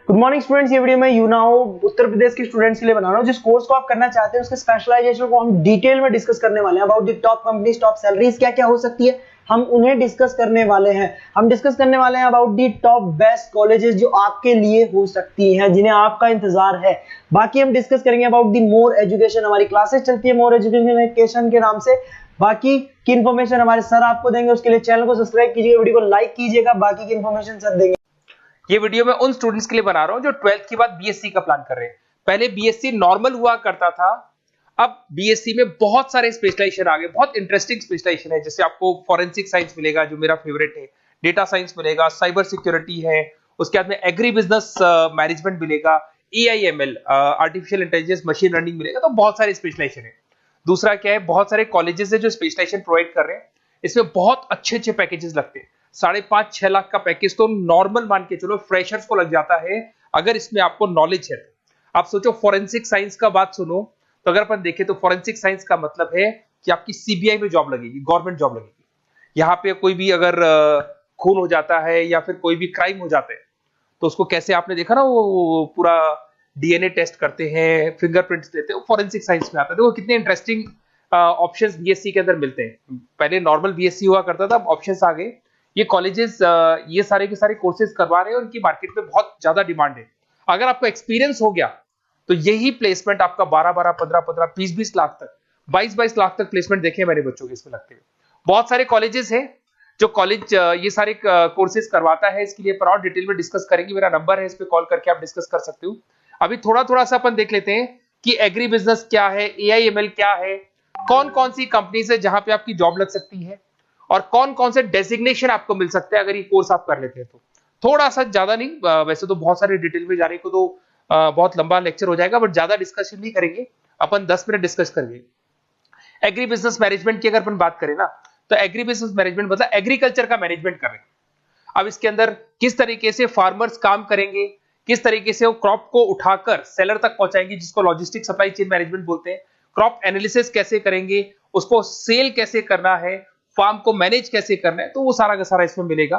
Good morning students, ये video मैं यूनाओ उत्तर प्रदेश के स्टूडेंट्स के लिए बना रहा हूँ। जिस कोर्स को आप करना चाहते हैं उसके स्पेशलाइजेशन को हम डिटेल में डिस्कस करने वाले हैं। About the top companies, top salaries क्या क्या हो सकती है, हम उन्हें डिस्कस करने वाले हैं। हम डिस्कस करने वाले हैं about the top best colleges जो आपके लिए हो सकती हैं, जिन्हें आपका इंतजार है। बाकी हम डिस्कस करेंगे अबाउट द मोर एजुकेशन। हमारी क्लासेस चलती है मोर एजुकेशन के नाम से। बाकी की इन्फॉर्मेशन हमारे सर आपको देंगे, उसके लिए चैनल को सब्सक्राइब कीजिएगा, वीडियो को लाइक कीजिएगा। बाकी की इन्फॉर्मेशन सर देंगे। ये वीडियो मैं उन स्टूडेंट्स के लिए बना रहा हूं जो 12th के बाद बीएससी का प्लान कर रहे हैं। पहले बीएससी नॉर्मल हुआ करता था, अब बीएससी में बहुत सारे स्पेशलाइजेशन आ गए, बहुत इंटरेस्टिंग स्पेशलाइजेशन है। जैसे आपको फॉरेंसिक साइंस मिलेगा जो मेरा फेवरेट है, डेटा साइंस मिलेगा, साइबर सिक्योरिटी है, उसके बाद में एग्री बिजनेस मैनेजमेंट मिलेगा, AIML artificial intelligence machine learning मिलेगा। तो बहुत सारे स्पेशलाइजेशन है। दूसरा क्या है, बहुत सारे कॉलेजेस है जो स्पेशलाइजेशन प्रोवाइड कर रहे हैं। इसमें बहुत अच्छे अच्छे पैकेजेस लगते हैं। 5.5-6 लाख का पैकेज तो नॉर्मल मान के चलो फ्रेशर्स को लग जाता है, अगर इसमें आपको नॉलेज है तो। आप सोचो फॉरेंसिक साइंस का बात सुनो, तो अगर अपन देखें तो फॉरेंसिक साइंस का मतलब है कि आपकी सीबीआई में जॉब लगेगी, गवर्नमेंट जॉब लगेगी। यहाँ पे कोई भी अगर खून हो जाता है या फिर कोई भी क्राइम हो जाता है तो उसको कैसे, आपने देखा ना वो पूरा डीएनए टेस्ट करते हैं, फिंगरप्रिंट्स लेते हैं, वो फॉरेंसिक साइंस में आता है। देखो कितने इंटरेस्टिंग ऑप्शंस बीएससी के अंदर मिलते हैं। पहले नॉर्मल बीएससी हुआ करता था, अब ऑप्शंस आ गए। ये कॉलेजेस ये सारे के सारे कोर्सेज करवा रहे हैं और इनकी मार्केट में बहुत ज्यादा डिमांड है। अगर आपको एक्सपीरियंस हो गया तो यही प्लेसमेंट आपका 12-12, 15-15, 20-20 लाख तक, 22-22 लाख तक प्लेसमेंट देखे मैंने बच्चों के इसमें लगते हुए। बहुत सारे कॉलेजेस हैं जो कॉलेज ये सारे कोर्सेज करवाता है। इसके लिए और डिटेल में डिस्कस करेंगे। मेरा नंबर है, इस पे कॉल करके आप डिस्कस कर सकते हो। अभी थोड़ा थोड़ा सा अपन देख लेते हैं कि एग्री बिजनेस क्या है, एआईएमएल क्या है, कौन कौन सी कंपनीज है जहां पे आपकी जॉब लग सकती है, और कौन कौन से डेजिग्नेशन आपको मिल सकते हैं अगर ये कोर्स आप कर लेते हैं तो। थोड़ा सा, ज्यादा नहीं, वैसे तो बहुत सारे डिटेल में जाने को तो बहुत लंबा लेक्चर हो जाएगा, बट ज्यादा डिस्कशन नहीं करेंगे अपन, 10 मिनट डिस्कस करेंगे। एग्री बिजनेस मैनेजमेंट की अगर अपन बात करें ना, तो एग्री बिजनेस मैनेजमेंट मतलब एग्रीकल्चर का मैनेजमेंट कर रहे हैं। अब इसके अंदर किस तरीके से फार्मर्स काम करेंगे, किस तरीके से वो क्रॉप को उठाकर सेलर तक पहुंचाएंगे, जिसको लॉजिस्टिक सप्लाई चेन मैनेजमेंट बोलते हैं। क्रॉप एनालिसिस कैसे करेंगे, उसको सेल कैसे करना है, फार्म को मैनेज कैसे करना है, तो वो सारा का सारा इसमें मिलेगा।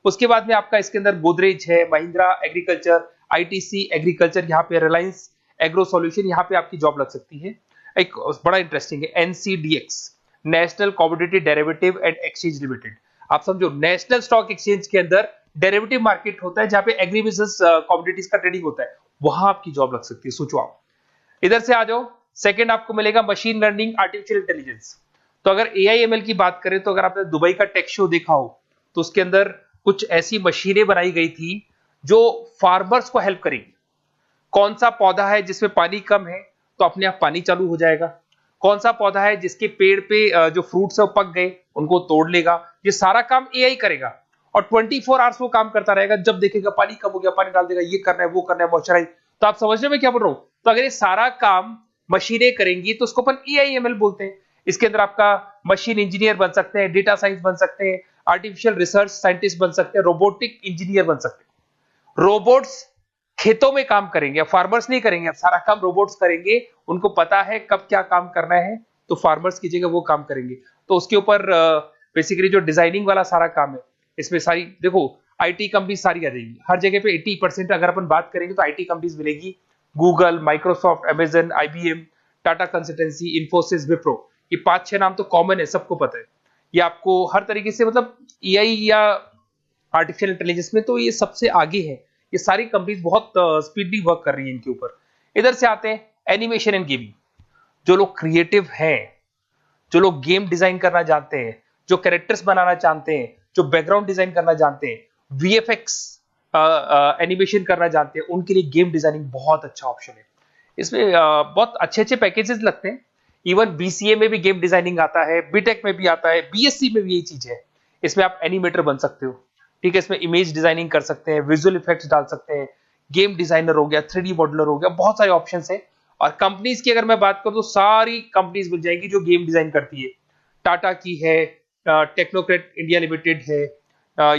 उसके बाद में आपका इसके अंदर गोदरेज है, महिंद्रा एग्रीकल्चर, आईटीसी एग्रीकल्चर, यहाँ पे रिलायंस एग्रो सॉल्यूशन, यहाँ पे आपकी जॉब लग सकती है। एक बड़ा इंटरेस्टिंग है NCDEX, national commodity derivative and exchange limited. आप समझो, नेशनल स्टॉक एक्सचेंज के अंदर डेरिवेटिव मार्केट होता है जहां पे एग्री बिजनेस कमोडिटीज का ट्रेडिंग होता है, वहां आपकी जॉब लग सकती है। सोचो आप, इधर से आ जाओ। सेकंड आपको मिलेगा मशीन लर्निंग आर्टिफिशियल इंटेलिजेंस। तो अगर एआईएमएल की बात करें तो अगर आपने दुबई का टेक शो देखा हो तो उसके अंदर कुछ ऐसी मशीनें बनाई गई थी जो फार्मर्स को हेल्प करेंगी। कौन सा पौधा है जिसमें पानी कम है तो अपने आप पानी चालू हो जाएगा, कौन सा पौधा है जिसके पेड़ पे जो फ्रूट्स है वो पक गए उनको तोड़ लेगा, ये सारा काम एआई करेगा। और 24 आवर्स वो काम करता रहेगा, जब देखेगा पानी कम हो गया पानी डाल देगा, ये करना है वो करना है, मॉइस्चराइज। तो आप समझ रहे मैं क्या बोल रहा हूं? तो अगर ये सारा काम मशीनें करेंगी तो उसको अपन एआईएमएल बोलते हैं। इसके अंदर आपका मशीन इंजीनियर बन सकते हैं, डेटा साइंस बन सकते हैं, आर्टिफिशियल रिसर्च साइंटिस्ट बन सकते हैं, रोबोटिक इंजीनियर बन सकते हैं। रोबोट्स खेतों में काम करेंगे, फार्मर्स नहीं करेंगे, अब सारा काम रोबोट्स करेंगे। उनको पता है कब क्या काम करना है, तो फार्मर्स की जगह वो काम करेंगे। तो उसके ऊपर बेसिकली जो डिजाइनिंग वाला सारा काम है, इसमें सारी देखो आईटी कंपनी सारी आ जाएगी। हर जगह पे 80% अगर अपन बात करेंगे तो आईटी कंपनीज मिलेगी। Google, Microsoft, Amazon, IBM, Tata consultancy, Infosys, Wipro, ये 5-6 नाम तो कॉमन है, सबको पता है। ये आपको हर तरीके से, मतलब एआई या आर्टिफिशियल इंटेलिजेंस में तो ये सबसे आगे है। ये सारी कंपनीज बहुत स्पीडली वर्क कर रही है इनके ऊपर। इधर से आते हैं एनिमेशन एंड गेमिंग। जो लोग क्रिएटिव हैं, जो लोग गेम डिजाइन करना जानते हैं, जो कैरेक्टर्स बनाना चाहते हैं, जो बैकग्राउंड डिजाइन करना जानते हैं, वीएफएक्स एनिमेशन करना जानते हैं, उनके लिए गेम डिजाइनिंग बहुत अच्छा ऑप्शन है। इसमें बहुत अच्छे अच्छे पैकेजेस लगते हैं। इवन बीसीए में भी गेम डिजाइनिंग आता है, बीटेक में भी आता है, बीएससी में भी यही चीज है। इसमें आप एनिमेटर बन सकते हो, ठीक है। इसमें इमेज डिजाइनिंग कर सकते हैं, विजुअल इफेक्ट्स डाल सकते हैं, गेम डिजाइनर हो गया, 3D मॉडलर हो गया, बहुत सारे ऑप्शंस हैं। और कंपनीज की अगर मैं बात करूं तो सारी कंपनीज मिल जाएंगी जो गेम डिजाइन करती है। टाटा की है, टेक्नोक्रेट इंडिया लिमिटेड है,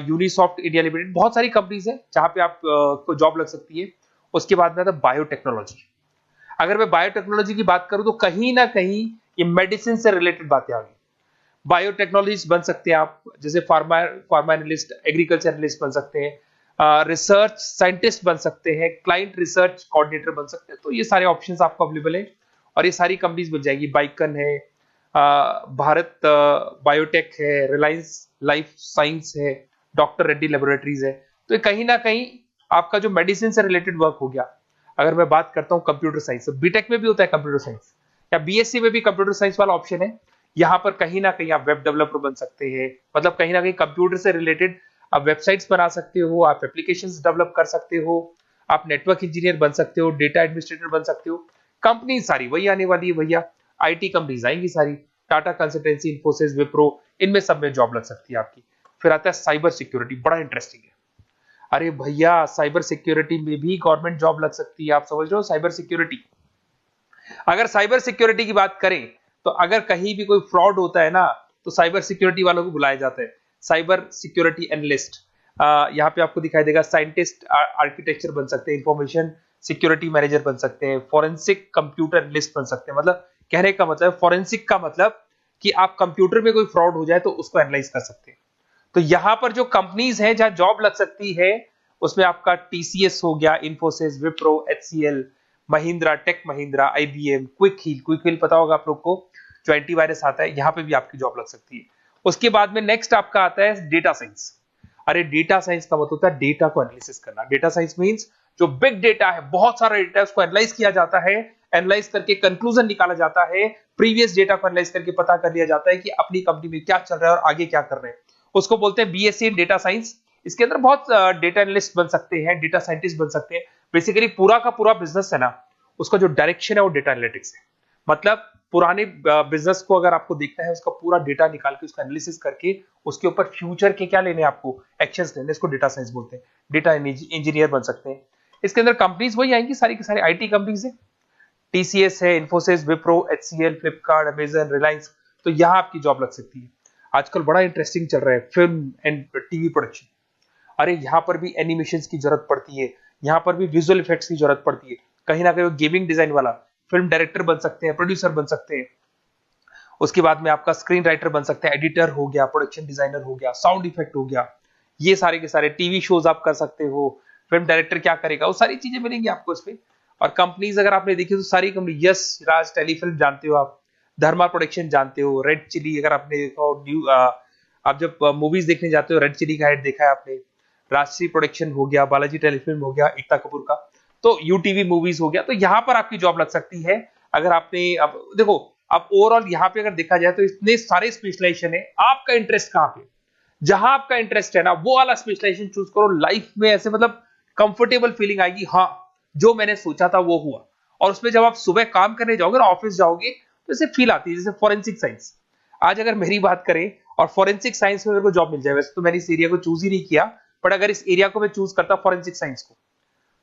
यूनिसॉफ्ट इंडिया लिमिटेड, बहुत सारी कंपनीज है जहां पे आप को जॉब लग सकती है। उसके बाद में आता है बायोटेक्नोलॉजी। अगर मैं बायोटेक्नोलॉजी की बात करूं तो कहीं ना कहीं ये मेडिसिन से रिलेटेड बातें आ गई। बायोटेक्नोलॉजिस्ट बन सकते हैं आप, जैसे फार्मा एनालिस्ट, एग्रीकल्चर एनालिस्ट बन सकते हैं, रिसर्च साइंटिस्ट बन सकते हैं, क्लाइंट रिसर्च कोऑर्डिनेटर बन सकते हैं। तो ये सारे ऑप्शंस आपको अवेलेबल है और ये सारी कंपनीज बन जाएगी। बाइकन है, भारत बायोटेक है, रिलायंस लाइफ साइंस है, डॉक्टर रेड्डी लेबोरेटरीज है। तो ये कहीं ना कहीं आपका जो मेडिसिन से रिलेटेड वर्क हो गया। अगर मैं बात करता हूँ कंप्यूटर साइंस, तो बीटेक में भी होता है कंप्यूटर साइंस, या बीएससी में भी कंप्यूटर साइंस वाला ऑप्शन है। यहाँ पर कहीं ना कहीं आप वेब डेवलपर बन सकते हैं, मतलब कहीं ना कहीं कंप्यूटर से रिलेटेड आप वेबसाइट्स बना सकते हो, आप एप्लीकेशंस डेवलप कर सकते हो, आप नेटवर्क इंजीनियर बन सकते हो, डेटा एडमिनिस्ट्रेटर बन सकते हो। कंपनी सारी वही आने वाली है भैया, आईटी कंपनीज आएंगी सारी, टाटा कंसल्टेंसी, इन्फोसिस, विप्रो, इनमें सब में जॉब लग सकती है आपकी। फिर आता है साइबर सिक्योरिटी, बड़ा इंटरेस्टिंग है। अरे भैया साइबर सिक्योरिटी में भी गवर्नमेंट जॉब लग सकती है। आप समझ रहे हो साइबर सिक्योरिटी? अगर साइबर सिक्योरिटी की बात करें तो अगर कहीं भी कोई फ्रॉड होता है ना, तो साइबर सिक्योरिटी वालों को बुलाया जाता है, साइबर सिक्योरिटी एनालिस्ट। यहाँ पे आपको दिखाई देगा, साइंटिस्ट आर्किटेक्चर बन सकते हैं, इंफॉर्मेशन सिक्योरिटी मैनेजर बन सकते हैं, फॉरेंसिक कंप्यूटर एनालिस्ट बन सकते हैं। मतलब कहने का मतलब, फॉरेंसिक का मतलब कि आप कंप्यूटर में कोई फ्रॉड हो जाए तो उसको एनालाइज कर सकते हैं। तो यहां पर जो कंपनीज हैं जहां जॉब लग सकती है, उसमें आपका टीसीएस हो गया, इन्फोसिस, विप्रो, एचसीएल, महिंद्रा, टेक महिंद्रा, आईबीएम, क्विक हील पता होगा आप लोग को, जो एंटीवायरस आता है, यहां पे भी आपकी जॉब लग सकती है। उसके बाद में नेक्स्ट आपका आता है डेटा साइंस। अरे डेटा साइंस का मतलब होता है डेटा को एनालिसिस करना। डेटा साइंस मींस जो बिग डेटा है, बहुत सारा डेटा है, उसको एनालाइज किया जाता है, एनालाइज करके कंक्लूजन निकाला जाता है, प्रीवियस डेटा को एनालाइज करके पता कर लिया जाता है कि अपनी कंपनी में क्या चल रहा है और आगे क्या कर रहे हैं। उसको बोलते हैं बीएससी इन डेटा साइंस। इसके अंदर बहुत डेटा एनालिस्ट बन सकते हैं, डेटा साइंटिस्ट बन सकते हैं। बेसिकली पूरा का पूरा बिजनेस है ना, उसका जो डायरेक्शन है वो डेटा एनालिटिक्स है। मतलब पुराने बिजनेस को अगर आपको देखना है, उसका पूरा डेटा निकाल के उसका एनालिसिस करके उसके ऊपर फ्यूचर के क्या लेने हैं आपको, एक्शंस लेने, इसको डेटा साइंस बोलते हैं। डेटा इंजीनियर बन सकते हैं। इसके अंदर कंपनीज वही आएंगी, सारी की सारी आईटी कंपनीज है, टीसीएस है, इन्फोसिस, विप्रो, एचसीएल, फ्लिपकार्ट, अमेजन, रिलायंस। तो यहां आपकी जॉब लग सकती है। आजकल बड़ा इंटरेस्टिंग चल रहा है फिल्म एंड टीवी प्रोडक्शन। अरे यहाँ पर भी एनिमेशंस की जरूरत पड़ती है, यहाँ पर भी विजुअल इफेक्ट्स की जरूरत पड़ती है। कहीं ना कहीं गेमिंग डिजाइन वाला फिल्म डायरेक्टर बन सकते हैं, प्रोड्यूसर बन सकते हैं। उसके बाद में आपका स्क्रीन राइटर बन सकते हैं, एडिटर हो गया, प्रोडक्शन डिजाइनर हो गया, साउंड इफेक्ट हो गया। ये सारे के सारे टीवी शोज आप कर सकते हो। फिल्म डायरेक्टर क्या करेगा, वो सारी चीजें मिलेंगी आपको इसमें। और कंपनीज अगर आपने देखी तो सारी कंपनी, यस राज टेलीफिल्म जानते हो आप, धर्मा प्रोडक्शन जानते हो, रेड चिली अगर आपने देखा हो, न्यू आप जब मूवीज देखने जाते हो, रेड चिली का हेड देखा है आपने, राजश्री प्रोडक्शन हो गया, बालाजी टेलीफिल्म हो गया, एकता कपूर का, तो यूटीवी मूवीज हो गया। तो यहाँ पर आपकी जॉब लग सकती है। अगर आपने, अब देखो, अब ओवरऑल यहाँ पे अगर देखा जाए तो इतने सारे स्पेशलाइजेशन है, आपका इंटरेस्ट कहाँ पे, जहां आपका इंटरेस्ट है ना वो वाला स्पेशलाइजेशन चूज करो। लाइफ में ऐसे मतलब कंफर्टेबल फीलिंग आएगी, हाँ जो मैंने सोचा था वो हुआ। और उसमें जब आप सुबह काम करने जाओगे ना, ऑफिस जाओगे, तो ऐसे फील आती है। जैसे फॉरेंसिक साइंस, आज अगर मेरी बात करें और फॉरेंसिक साइंस में मेरे को जॉब मिल जाए, वैसे तो मैंने इस एरिया को चूज ही नहीं किया, बट अगर इस एरिया को मैं चूज करता फॉरेंसिक साइंस को,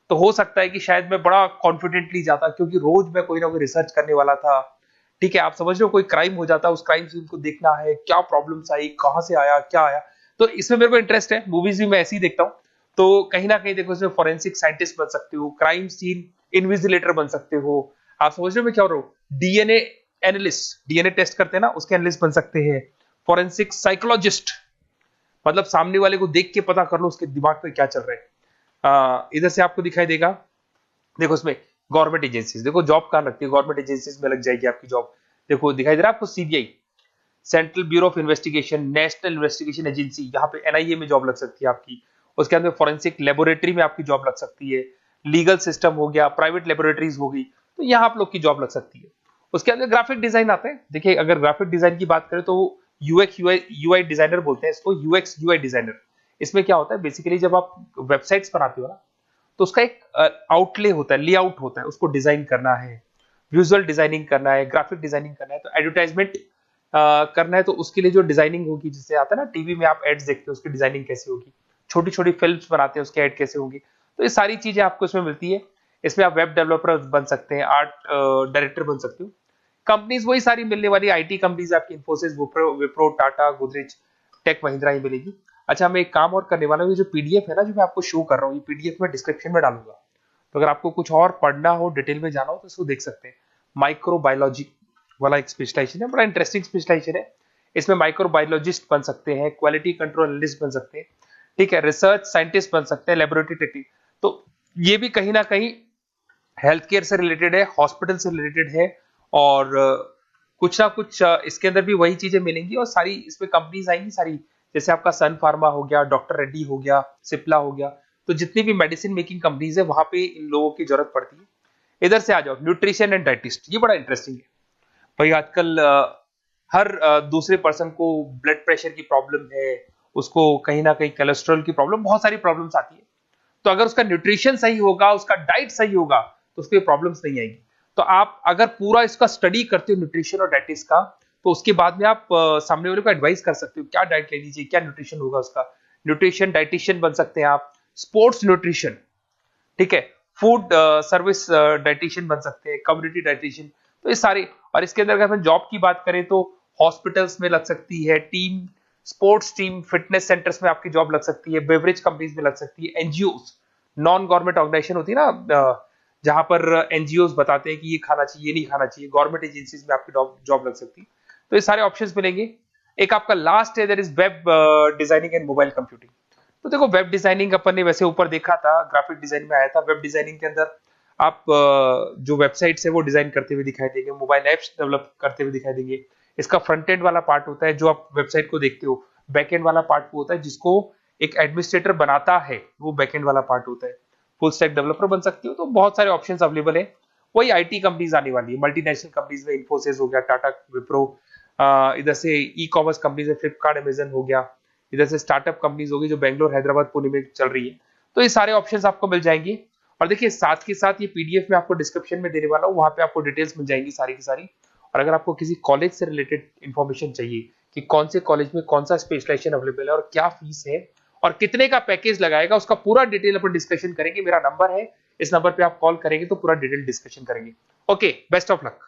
तो हो सकता है कि शायद मैं बड़ा कॉन्फिडेंटली जाता, क्योंकि रोज मैं कोई ना कोई रिसर्च करने वाला था। ठीक है, आप समझ रहे हो, कोई क्राइम हो जाता, उस क्राइम सीन को देखना है, क्या प्रॉब्लम्स आई, कहां से आया, क्या आया। तो इसमें मेरे को इंटरेस्ट है, मूवीज भी मैं ऐसे ही देखता हूँ। तो कहीं ना कहीं देखो, इसमें फॉरेंसिक साइंटिस्ट बन सकते हो, क्राइम सीन इन्विजिलेटर बन सकते हो। आप समझ रहे हो मैं क्या हो रहा हूँ, डीएनए एनालिस्ट, डीएनए टेस्ट करते हैं ना, उसके एनालिस्ट बन सकते हैं। फॉरेंसिक साइकोलॉजिस्ट, मतलब सामने वाले को देख के पता कर लो उसके दिमाग पे क्या चल रहा है। इधर से आपको दिखाई देगा, देखो इसमें गवर्नमेंट एजेंसीज, देखो जॉब कहां लगती है, गवर्नमेंट एजेंसीज में लग जाएगी आपकी जॉब। देखो दिखाई दे रहा है आपको, CBI, central bureau of investigation, national investigation agency, यहाँ पे एनआईए में जॉब लग सकती है आपकी। उसके अंदर फॉरेंसिक लेबोरेटरी में आपकी जॉब लग सकती है। लीगल सिस्टम हो गया, प्राइवेट लेबोरेटरीज हो गई, तो यहाँ आप लोग की जॉब लग सकती है। उसके अंदर ग्राफिक डिजाइन आते हैं। देखिए अगर ग्राफिक डिजाइन की बात करें तो यूएक्स यूआई डिजाइनर बोलते हैं इसको, यूएक्स यूआई डिजाइनर। इसमें क्या होता है, बेसिकली जब आप वेबसाइट्स बनाते हो ना, तो उसका एक आउटले होता है, लेआउट होता है, उसको डिजाइन करना है, विजुअल डिजाइनिंग करना है, ग्राफिक डिजाइनिंग करना है, तो एडवर्टाइजमेंट करना है, तो उसके लिए जो डिजाइनिंग होगी, जिससे आता है ना टीवी में आप एड्स देखते हो, उसकी डिजाइनिंग कैसे होगी, छोटी छोटी फिल्म्स बनाते हैं उसके एड कैसे होंगे, तो ये सारी चीजें आपको इसमें मिलती है। इसमें आप वेब डेवलपर बन सकते हैं, आर्ट डायरेक्टर बन सकते हो। कंपनीज वही सारी मिलने वाली, आईटी कंपनीज आपकी, इन्फोसिस, विप्रो, टाटा, गोदरेज, टेक महिंद्रा ही मिलेगी। अच्छा, मैं एक काम और करने वाला हूँ, ये जो पीडीएफ है ना जो मैं आपको शो कर रहा हूँ, ये पीडीएफ में डिस्क्रिप्शन में डालूंगा, तो अगर आपको कुछ और पढ़ना हो, डिटेल में जाना हो, तो इसको देख सकते हैं। माइक्रोबायोलॉजी वाला एक स्पेशलाइजेशन है, बड़ा इंटरेस्टिंग स्पेशलाइजेशन है। इसमें माइक्रोबायोलॉजिस्ट बन सकते हैं, क्वालिटी कंट्रोल एनालिस्ट बन सकते हैं, ठीक है, रिसर्च साइंटिस्ट बन सकते हैं, लेबोरेटरी टेक्निक। तो ये भी कहीं ना कहीं हेल्थ केयर से रिलेटेड है, हॉस्पिटल से रिलेटेड है, और कुछ ना कुछ इसके अंदर भी वही चीजें मिलेंगी, और सारी इसमें कंपनीज आएंगी सारी, जैसे आपका सन फार्मा हो गया, डॉक्टर रेड्डी हो गया, सिप्ला हो गया। तो जितनी भी मेडिसिन मेकिंग कंपनीज है वहां पे इन लोगों की जरूरत पड़ती है। इधर से आ जाओ, न्यूट्रिशन एंड डाइटिस्ट, ये बड़ा इंटरेस्टिंग है भाई। आजकल हर दूसरे पर्सन को ब्लड प्रेशर की प्रॉब्लम है, उसको कहीं ना कहीं कोलेस्ट्रॉल की प्रॉब्लम, बहुत सारी प्रॉब्लम्स आती है। तो अगर उसका न्यूट्रिशन सही होगा, उसका डाइट सही होगा, तो उसको ये प्रॉब्लम्स नहीं आएगी। तो आप अगर पूरा इसका स्टडी करते हो न्यूट्रिशन और डाइटिस का, तो उसके बाद में आप सामने वाले को एडवाइस कर सकते हो क्या डाइट लेनी चाहिए, क्या न्यूट्रिशन होगा उसका। न्यूट्रिशन डाइटिशियन बन सकते हैं आप, स्पोर्ट्स न्यूट्रिशन, ठीक है, फूड सर्विस डाइटिशियन बन सकते हैं, कम्युनिटी डाइटिशियन। तो ये सारे, और इसके अंदर अगर हम जॉब की बात करें तो हॉस्पिटल्स में लग सकती है, team sports team fitness centres में आपकी जॉब लग सकती है, बेवरेज कंपनीज में लग सकती है, एनजीओस नॉन गवर्नमेंट ऑर्गेनाइजेशन होती है ना, जहां पर एनजीओस बताते हैं कि ये खाना चाहिए, ये नहीं खाना चाहिए, गवर्नमेंट एजेंसीज में आपकी जॉब लग सकती है। तो ये सारे ऑप्शंस मिलेंगे। एक आपका लास्ट है, that is web designing and mobile computing. तो देखो, वेब डिजाइनिंग अपन ने वैसे ऊपर देखा था, ग्राफिक डिजाइन में आया था। वेब डिजाइनिंग के अंदर आप जो वेबसाइट्स है वो डिजाइन करते हुए दिखाई देंगे, मोबाइल एप्स डेवलप करते हुए दिखाई देंगे। इसका फ्रंट एंड वाला पार्ट होता है जो आप वेबसाइट को देखते हो, बैक एंड वाला पार्ट वो होता है जिसको एक एडमिनिस्ट्रेटर बनाता है, वो बैक एंड वाला पार्ट होता है। फुल स्टैक डेवलपर बन सकते हो। तो बहुत सारे ऑप्शंस अवेलेबल है। वही आईटी कंपनीज आने वाली है, मल्टीनेशनल कंपनीज में इन्फोसिस हो गया, टाटा, विप्रो, इधर से ई कॉमर्स कंपनीज है, फ्लिपकार्ट, अमेजन हो गया, इधर से स्टार्टअप कंपनीज होगी जो बेंगलोर, हैदराबाद, पुणे में चल रही है। तो ये सारे ऑप्शंस आपको मिल जाएंगे। और देखिए, साथ के साथ ये पीडीएफ में आपको डिस्क्रिप्शन में देने वाला हूँ, वहां पे आपको डिटेल्स मिल जाएंगी सारी की सारी। और अगर आपको किसी कॉलेज से रिलेटेड इंफॉर्मेशन चाहिए कि कौन से कॉलेज में कौन सा स्पेशलाइजेशन अवेलेबल है और क्या फीस है और कितने का पैकेज लगाएगा, उसका पूरा डिटेल अपन डिस्कशन करेंगे। मेरा नंबर है, इस नंबर पे आप कॉल करेंगे तो पूरा डिटेल डिस्कशन करेंगे। Okay, best of luck.